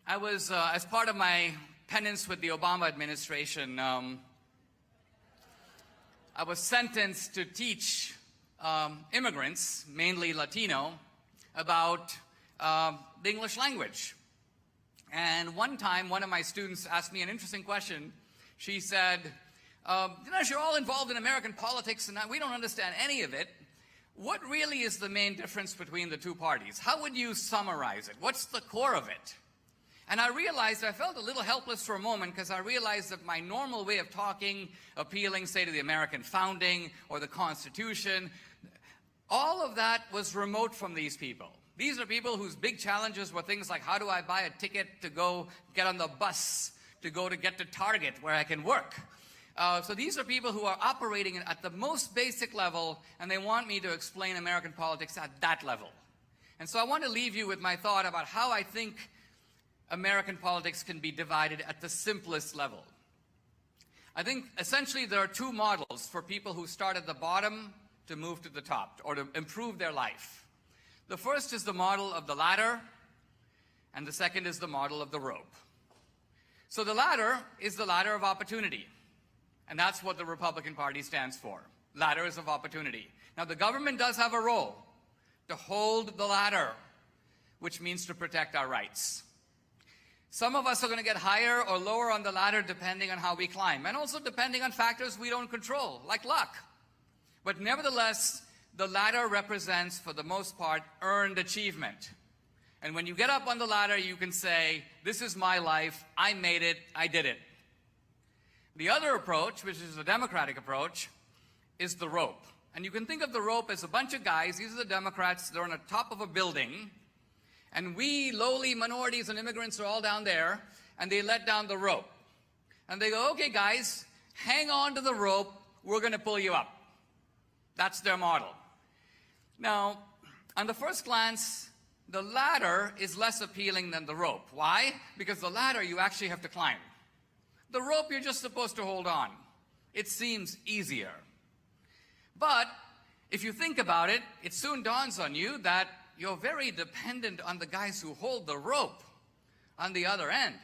I was, as part of my penance with the Obama administration, I was sentenced to teach immigrants, mainly Latino, about the English language. And one time, one of my students asked me an interesting question. She said, Dinesh, you're all involved in American politics and we don't understand any of it. What really is the main difference between the two parties? How would you summarize it? What's the core of it? And I realized, I felt a little helpless for a moment because I realized that my normal way of talking, appealing, say, to the American founding or the Constitution, all of that was remote from these people. These are people whose big challenges were things like, how do I buy a ticket to go get on the bus to get to Target where I can work? So these are people who are operating at the most basic level, and they want me to explain American politics at that level. And so I want to leave you with my thought about how I think American politics can be divided at the simplest level. I think essentially there are two models for people who start at the bottom to move to the top or to improve their life. The first is the model of the ladder, and the second is the model of the rope. So the ladder is the ladder of opportunity, and that's what the Republican Party stands for. Ladders of opportunity. Now the government does have a role to hold the ladder, which means to protect our rights. Some of us are going to get higher or lower on the ladder depending on how we climb, and also depending on factors we don't control, like luck. But nevertheless, the ladder represents, for the most part, earned achievement. And when you get up on the ladder, you can say, this is my life, I made it, I did it. The other approach, which is the Democratic approach, is the rope. And you can think of the rope as a bunch of guys, these are the Democrats, they're on the top of a building, and we lowly minorities and immigrants are all down there, and they let down the rope. And they go, okay guys, hang on to the rope, we're going to pull you up. That's their model. Now, on the first glance, the ladder is less appealing than the rope. Why? Because the ladder you actually have to climb. The rope you're just supposed to hold on. It seems easier. But if you think about it, it soon dawns on you that you're very dependent on the guys who hold the rope on the other end.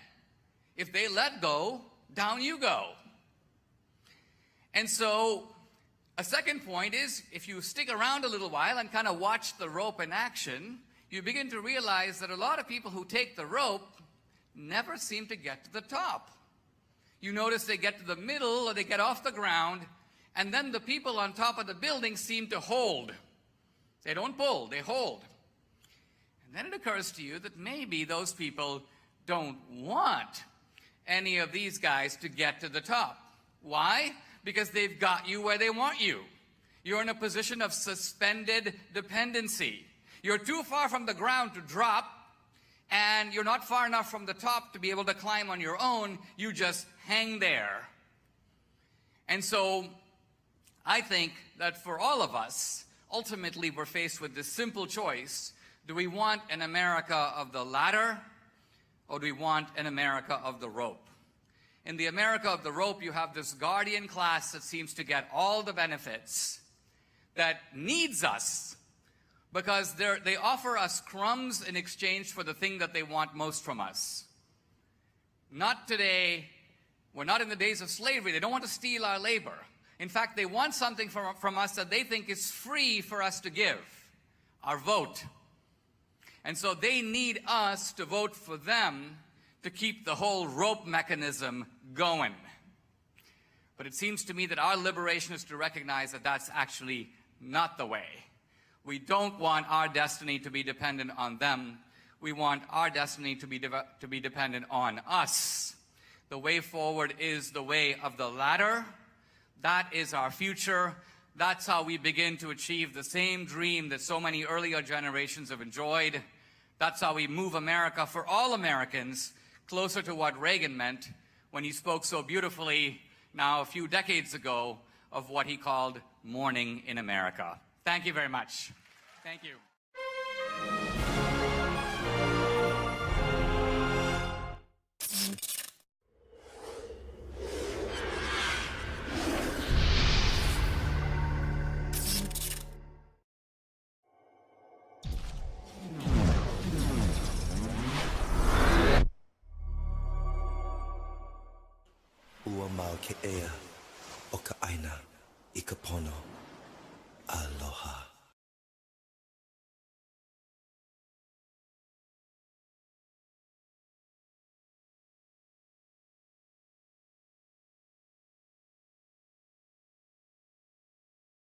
If they let go, down you go. And so a second point is, if you stick around a little while and kind of watch the rope in action, you begin to realize that a lot of people who take the rope never seem to get to the top. You notice they get to the middle or they get off the ground, and then the people on top of the building seem to hold. They don't pull, they hold. And then it occurs to you that maybe those people don't want any of these guys to get to the top. Why? Because they've got you where they want you. You're in a position of suspended dependency. You're too far from the ground to drop, and you're not far enough from the top to be able to climb on your own. You just hang there. And so I think that for all of us, ultimately we're faced with this simple choice. Do we want an America of the ladder, or do we want an America of the rope? In the America of the rope, you have this guardian class that seems to get all the benefits, that needs us, because they offer us crumbs in exchange for the thing that they want most from us. Not today. We're not in the days of slavery. They don't want to steal our labor. In fact, they want something from us that they think is free for us to give, our vote. And so they need us to vote for them to keep the whole rope mechanism going. But it seems to me that our liberation is to recognize that that's actually not the way. We don't want our destiny to be dependent on them. We want our destiny to be dependent on us. The way forward is the way of the ladder. That is our future. That's how we begin to achieve the same dream that so many earlier generations have enjoyed. That's how we move America for all Americans closer to what Reagan meant when he spoke so beautifully now a few decades ago of what he called morning in America. Thank you very much. Thank you. AKUA AINA, Aloha.